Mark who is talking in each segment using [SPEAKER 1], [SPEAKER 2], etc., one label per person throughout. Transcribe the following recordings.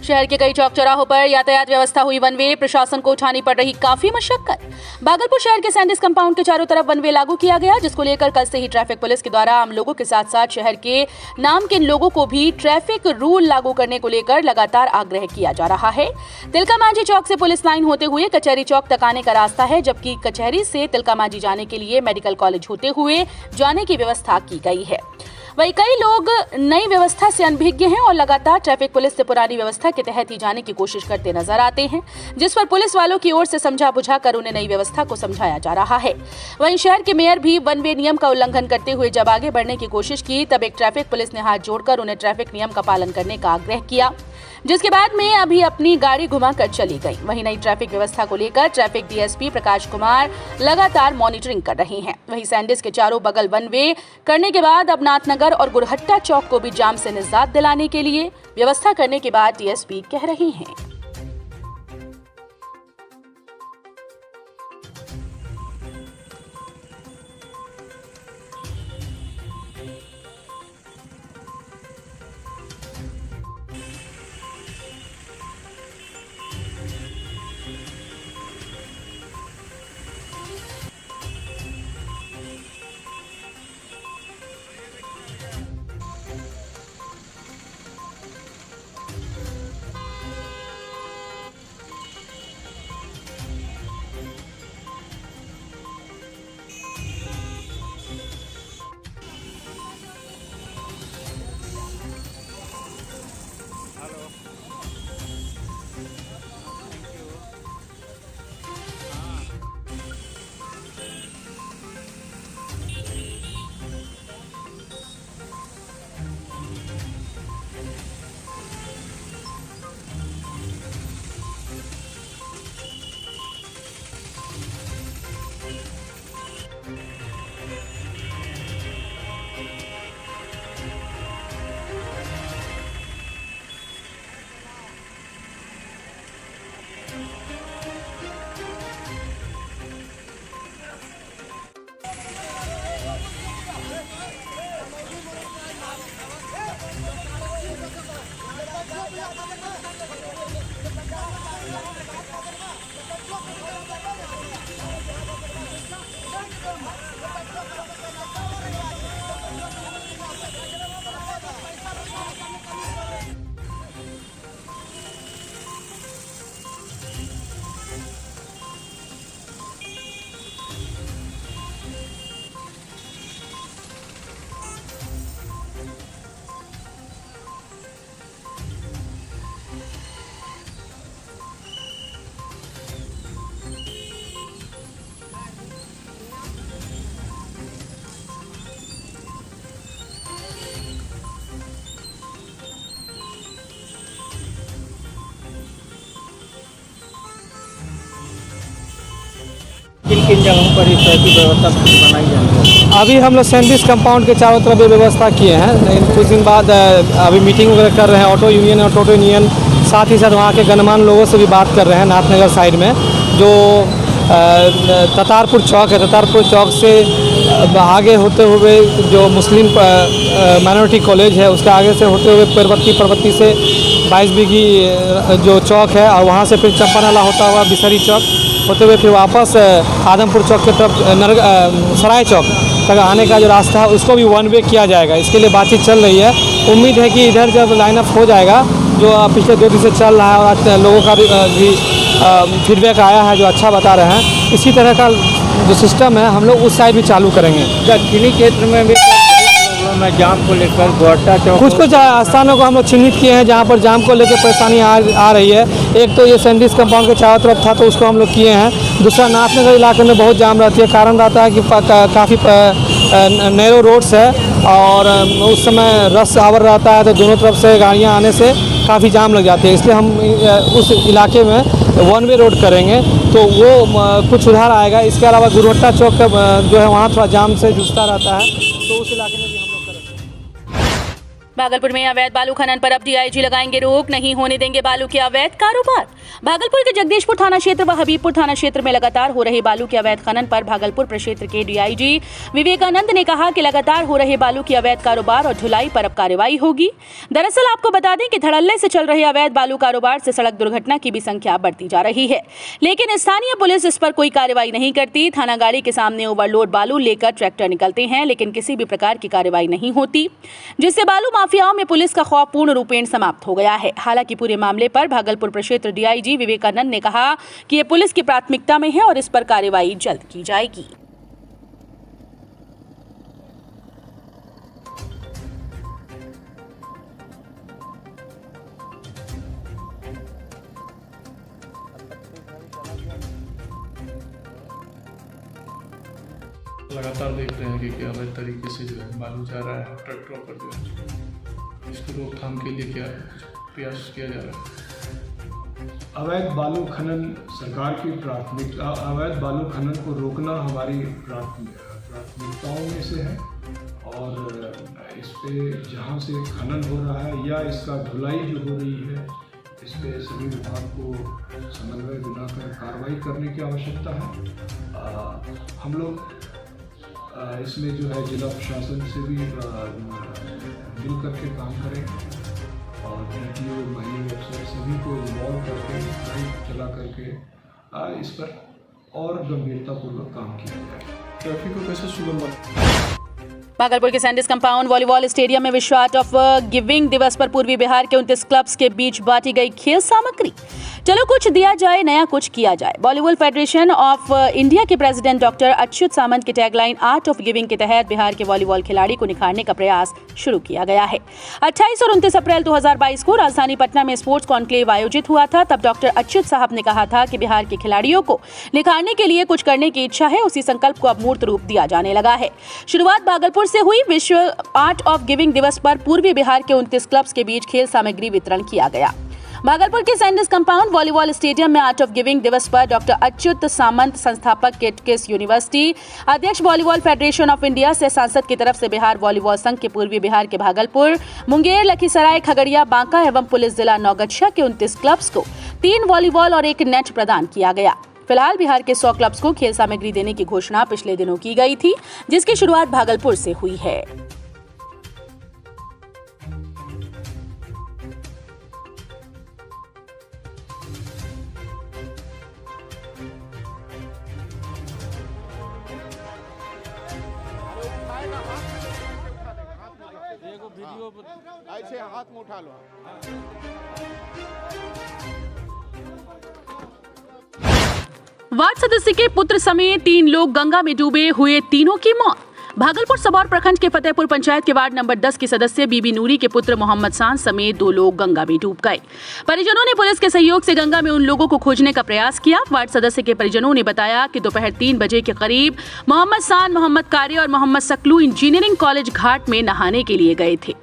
[SPEAKER 1] शहर के कई चौक चौराहों पर यातायात व्यवस्था हुई वन वे, प्रशासन को उठानी पड़ रही काफी मशक्कत। भागलपुर शहर के सैंडिस कंपाउंड के चारों तरफ वन वे लागू किया गया, जिसको लेकर कल से ही ट्रैफिक पुलिस के द्वारा आम लोगों के साथ साथ शहर के नामकिन लोगों को भी ट्रैफिक रूल लागू करने को लेकर लगातार आग्रह किया जा रहा है। तिलका मांझी चौक से पुलिस लाइन होते हुए कचहरी चौक तक आने का रास्ता है, जबकि कचहरी से तिलका मांझी जाने के लिए मेडिकल कॉलेज होते हुए जाने की व्यवस्था की गई है। वहीं कई लोग नई व्यवस्था से अनभिज्ञ हैं और लगातार ट्रैफिक पुलिस से पुरानी व्यवस्था के तहत ही जाने की कोशिश करते नजर आते हैं, जिस पर पुलिस वालों की ओर से समझा बुझाकर उन्हें नई व्यवस्था को समझाया जा रहा है। वहीं शहर के मेयर भी वन वे नियम का उल्लंघन करते हुए जब आगे बढ़ने की कोशिश की, तब एक ट्रैफिक पुलिस ने हाथ जोड़कर उन्हें ट्रैफिक नियम का पालन करने का आग्रह किया, जिसके बाद में अभी अपनी गाड़ी घुमाकर चली गई। वहीं नई ट्रैफिक व्यवस्था को लेकर ट्रैफिक डीएसपी प्रकाश कुमार लगातार मॉनिटरिंग कर रहे हैं। वहीं सैंडिस के चारों बगल वन वे करने के बाद अब नाथनगर और गुरहट्टा चौक को भी जाम से निजात दिलाने के लिए व्यवस्था करने के बाद डीएसपी कह रही हैं।
[SPEAKER 2] किन जगहों पर इस तरह की व्यवस्था बनाई जाएगी?
[SPEAKER 3] अभी हम लोग सैंडिस कंपाउंड के चारों तरफ ये व्यवस्था किए हैं, लेकिन कुछ दिन बाद अभी मीटिंग वगैरह कर रहे हैं ऑटो यूनियन और टोटो यूनियन, साथ ही साथ वहाँ के गणमान्य लोगों से भी बात कर रहे हैं। नाथनगर साइड में जो ततारपुर चौक है, ततारपुर चौक से आगे होते हुए जो मुस्लिम माइनॉरिटी कॉलेज है, उसके आगे से होते हुए परबत्ती से 22 बीघी जो चौक है, और वहाँ से फिर चंपानाला होता हुआ बिसरी चौक होते हुए फिर वापस आदमपुर चौक की तरफ सराय चौक तक आने का जो रास्ता है उसको भी वन वे किया जाएगा। इसके लिए बातचीत चल रही है। उम्मीद है कि इधर जब लाइनअप हो जाएगा, जो पिछले 2 दिन से चल रहा है और आज लोगों का भी फीडबैक आया है जो अच्छा बता रहे हैं, इसी तरह का जो सिस्टम है हम लोग उस साइड भी चालू करेंगे।
[SPEAKER 2] दक्षिणी क्षेत्र में भी जाम को लेकर गुरहट्टा चौक
[SPEAKER 3] कुछ स्थानों को हम लोग चिन्हित किए हैं जहाँ पर जाम को लेकर परेशानी आ रही है। एक तो ये सैंडिस कंपाउंड के चारों तरफ था तो उसको हम लोग किए हैं। दूसरा, नाथनगर इलाके में बहुत जाम रहती है, कारण रहता है कि काफ़ी नैरो रोड्स है और उस समय रश आवर रहता है, तो दोनों तरफ से गाड़ियाँ आने से काफ़ी जाम लग जाती है। इसलिए हम उस इलाके में वन वे रोड करेंगे तो वो कुछ सुधार आएगा। इसके अलावा गुरहट्टा चौक जो है वहाँ थोड़ा जाम से जूझता रहता है, तो उस इलाके में भी हम लोग करेंगे।
[SPEAKER 1] भागलपुर में अवैध बालू खनन पर अब डीआईजी लगाएंगे रोक, नहीं होने देंगे बालू के अवैध कारोबार। भागलपुर के जगदीशपुर थाना क्षेत्र व हबीबपुर थाना क्षेत्र में लगातार हो रहे बालू के अवैध खनन पर भागलपुर प्रक्षेत्र के डीआईजी विवेकानंद ने कहा कि लगातार हो रहे बालू के अवैध कारोबार और ढुलाई पर अब कार्रवाई होगी। दरअसल आपको बता दें कि धड़ल्ले से चल रहे अवैध बालू कारोबार से सड़क दुर्घटना की भी संख्या बढ़ती जा रही है, लेकिन स्थानीय पुलिस इस पर कोई कार्रवाई नहीं करती। थाना गाड़ी के सामने ओवरलोड बालू लेकर ट्रैक्टर निकलते हैं, लेकिन किसी भी प्रकार की कार्रवाई नहीं होती, जिससे बालू माफियाओं में पुलिस का खौफ पूर्ण रूपेण समाप्त हो गया है। हालांकि पूरे मामले पर भागलपुर प्रक्षेत्र डीआईजी विवेकानंद ने कहा कि ये पुलिस की प्राथमिकता में है और इस पर कार्रवाई जल्द की जाएगी।
[SPEAKER 4] लगातार देख रहे हैं कि अवैध तरीके से जो है बालू जा रहा है ट्रैक्टरों पर, जो है इसकी रोकथाम के लिए क्या प्रयास किया जा रहा है?
[SPEAKER 5] अवैध बालू खनन सरकार की प्राथमिकता, अवैध बालू खनन को रोकना हमारी प्राथमिकताओं में से है और इस पे जहाँ से खनन हो रहा है या इसका ढुलाई जो हो रही है, इस पे सभी विभाग को समन्वय बनाकर कार्रवाई करने की आवश्यकता है। हम लोग इसमें जो है जिला प्रशासन से भी मिल करके काम करें और DTO, माइनिंग अफसर सभी को इन्वॉल्व करके चला करके इस पर और गंभीरतापूर्वक काम किया जाए।
[SPEAKER 4] ट्रैफिक को कैसे सुगम बनाएं?
[SPEAKER 1] भागलपुर के सैंडिस कंपाउंड वॉलीबॉल स्टेडियम में विश्व आर्ट ऑफ गिविंग दिवस पर पूर्वी बिहार के 29 क्लब्स के बीच बांटी गई खेल सामग्री। चलो कुछ दिया जाए, नया कुछ किया जाए। वॉलीबॉल फेडरेशन ऑफ इंडिया के प्रेसिडेंट डॉक्टर अच्युत सामंत की टैगलाइन आर्ट ऑफ गिविंग के तहत बिहार के वॉलीबॉल खिलाड़ी को निखारने का प्रयास शुरू किया गया है। 28 और 29 अप्रैल 2022 को राजधानी पटना में स्पोर्ट्स कॉन्क्लेव आयोजित हुआ था। तब डॉक्टर अच्युत साहब ने कहा था कि बिहार के खिलाड़ियों को निखारने के लिए कुछ करने की इच्छा है, उसी संकल्प को अब मूर्त रूप दिया जाने लगा है। शुरुआत भागलपुर से हुई। विश्व आर्ट ऑफ गिविंग दिवस पर पूर्वी बिहार के 29 क्लब्स के बीच खेल सामग्री वितरण किया गया। भागलपुर के सैंडिस कंपाउंड वॉलीबॉल स्टेडियम में आर्ट ऑफ गिविंग दिवस पर डॉक्टर अच्युत सामंत, संस्थापक किटकिस यूनिवर्सिटी, अध्यक्ष वॉलीबॉल फेडरेशन ऑफ इंडिया से सांसद की तरफ से बिहार वॉलीबॉल संघ के पूर्वी बिहार के भागलपुर, मुंगेर, लखीसराय, खगड़िया, बांका एवं पुलिस जिला नौगछिया के 29 क्लब्स को 3 वॉलीबॉल और 1 नेट प्रदान किया गया। फिलहाल बिहार के 100 क्लब्स को खेल सामग्री देने की घोषणा पिछले दिनों की गई थी, जिसकी शुरुआत भागलपुर से हुई है।
[SPEAKER 2] ऐसे हाथ में उठा लो।
[SPEAKER 1] वार्ड सदस्य के पुत्र समेत 3 लोग गंगा में डूबे, हुए तीनों की मौत। भागलपुर सबौर प्रखंड के फतेहपुर पंचायत के वार्ड नंबर 10 की सदस्य बीबी नूरी के पुत्र मोहम्मद शान समेत 2 लोग गंगा में डूब गए। परिजनों ने पुलिस के सहयोग से गंगा में उन लोगों को खोजने का प्रयास किया। वार्ड सदस्य के परिजनों ने बताया कि दोपहर 3 बजे के करीब मोहम्मद शान, मोहम्मद कारे और मोहम्मद सकलू इंजीनियरिंग कॉलेज घाट में नहाने के लिए गए थे।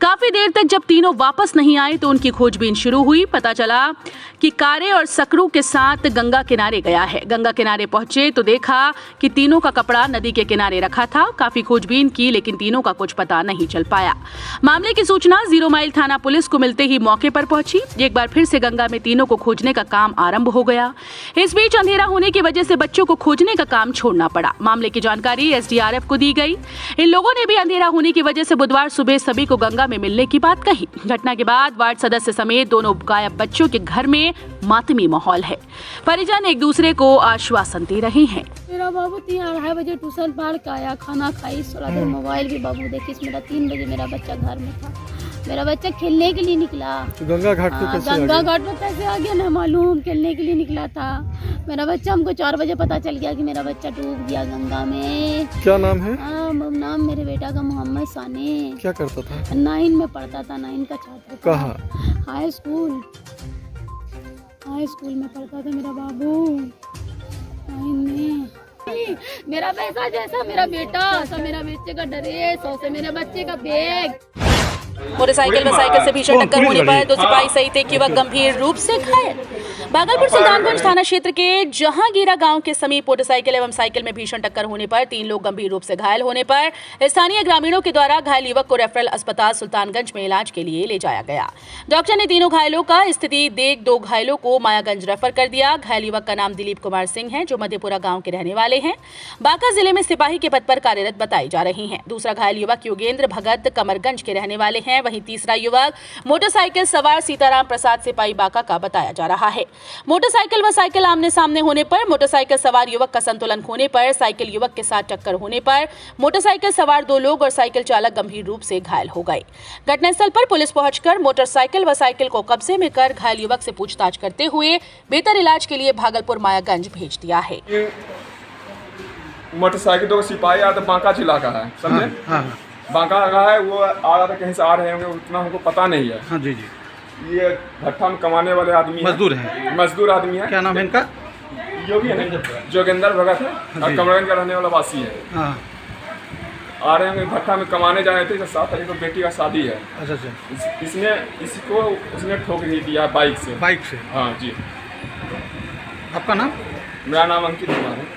[SPEAKER 1] काफी देर तक जब तीनों वापस नहीं आए तो उनकी खोजबीन शुरू हुई। पता चला कि कारे और सकरू के साथ गंगा किनारे गया है। गंगा किनारे पहुंचे तो देखा कि तीनों का कपड़ा नदी के किनारे रखा था। काफी खोजबीन की, लेकिन तीनों का कुछ पता नहीं चल पाया। मामले की सूचना 0 माइल थाना पुलिस को मिलते ही मौके पर पहुंची। एक बार फिर से गंगा में तीनों को खोजने का काम आरंभ हो गया। इस बीच अंधेरा होने की वजह से बच्चों को खोजने का काम छोड़ना पड़ा। मामले की जानकारी SDRF को दी गई। इन लोगों ने भी अंधेरा होने की वजह से बुधवार सुबह सभी को गंगा में मिलने की बात कही। घटना के बाद वार्ड सदस्य समेत दोनों गायब बच्चों के घर में मातमी माहौल है। परिजन एक दूसरे को आश्वासन दे रहे हैं।
[SPEAKER 6] मेरा बाबू 3-2:30 बजे ट्यूशन पढ़ के आया, खाना खाई, थोड़ा देर मोबाइल भी बाबू देखी। मेरा 3 बजे मेरा बच्चा घर में था। मेरा बच्चा खेलने के लिए निकला।
[SPEAKER 4] तो गंगा घाट पे कैसे
[SPEAKER 6] गंगा घाट पे कैसे आ गया ना मालूम, खेलने के लिए निकला था मेरा बच्चा। हमको 4 बजे पता चल गया कि मेरा बच्चा डूब गया गंगा में।
[SPEAKER 4] क्या नाम है?
[SPEAKER 6] नाम मेरे बेटा का मोहम्मद साने।
[SPEAKER 4] क्या करता था?
[SPEAKER 6] 9 में पढ़ता था, 9 का छात्र था।
[SPEAKER 4] कहाँ?
[SPEAKER 6] हाई स्कूल में पढ़ता था मेरा बाबू, 9 में। मेरा पैसा जैसा मेरा बेटा, सब मेरा बच्चे का ड्रेस और मेरे बच्चे का बैग।
[SPEAKER 1] मोटरसाइकिल में साइकिल से भीषण टक्कर होने पर 2 सिपाही सहित 1 युवक गंभीर रूप से घायल। भागलपुर सुल्तानगंज थाना क्षेत्र के जहांगीरा गांव के समीप मोटरसाइकिल एवं साइकिल में भीषण टक्कर होने पर 3 लोग गंभीर रूप से घायल होने पर स्थानीय ग्रामीणों के द्वारा घायल युवक को रेफरल अस्पताल सुल्तानगंज में इलाज के लिए ले जाया गया। डॉक्टर ने तीनों घायलों का स्थिति देख 2 घायलों को मायागंज रेफर कर दिया। घायल युवक का नाम दिलीप कुमार सिंह है, जो मधेपुरा गाँव के रहने वाले हैं। बांका जिले में सिपाही के पद पर कार्यरत बताई जा रही है। दूसरा घायल युवक योगेंद्र भगत कमरगंज के रहने वाले हैं। वहीं तीसरा युवक मोटरसाइकिल सवार सीताराम प्रसाद सिपाही बांका का बताया जा रहा है। मोटरसाइकिल व साइकिल आमने सामने होने पर मोटरसाइकिल सवार युवक का संतुलन खोने पर साइकिल युवक के साथ टक्कर होने पर मोटरसाइकिल सवार 2 लोग और साइकिल चालक गंभीर रूप से घायल हो गए। घटनास्थल पर पुलिस पहुंचकर मोटरसाइकिल व साइकिल को कब्जे में कर घायल युवक से पूछताछ करते हुए बेहतर इलाज के लिए भागलपुर मायागंज भेज दिया है।
[SPEAKER 7] मोटरसाइकिल 2 सिपाही आया तो बांका जिला का है, समझे? बांका का है, वो आ रहा था, कहीं से आ रहे होंगे, उतना हमको पता नहीं है।
[SPEAKER 2] हाँ जी जी।
[SPEAKER 7] ये भट्ठा में कमाने वाले आदमी
[SPEAKER 2] मजदूर हैं।
[SPEAKER 7] मजदूर आदमी है।
[SPEAKER 2] क्या नाम है इनका?
[SPEAKER 7] योगी है, जोगेंद्र भगत है और कमरगंज का रहने वाला वासी है।
[SPEAKER 2] हाँ।
[SPEAKER 7] आ रहे होंगे, भट्ठा में कमाने जा रहे थे। 7 तारीख को बेटी का शादी है।
[SPEAKER 2] अच्छा अच्छा।
[SPEAKER 7] इसको उसने ठोक नहीं दिया बाइक से।
[SPEAKER 2] बाइक से?
[SPEAKER 7] हाँ जी।
[SPEAKER 2] आपका नाम?
[SPEAKER 7] मेरा नाम अंकित कुमार है।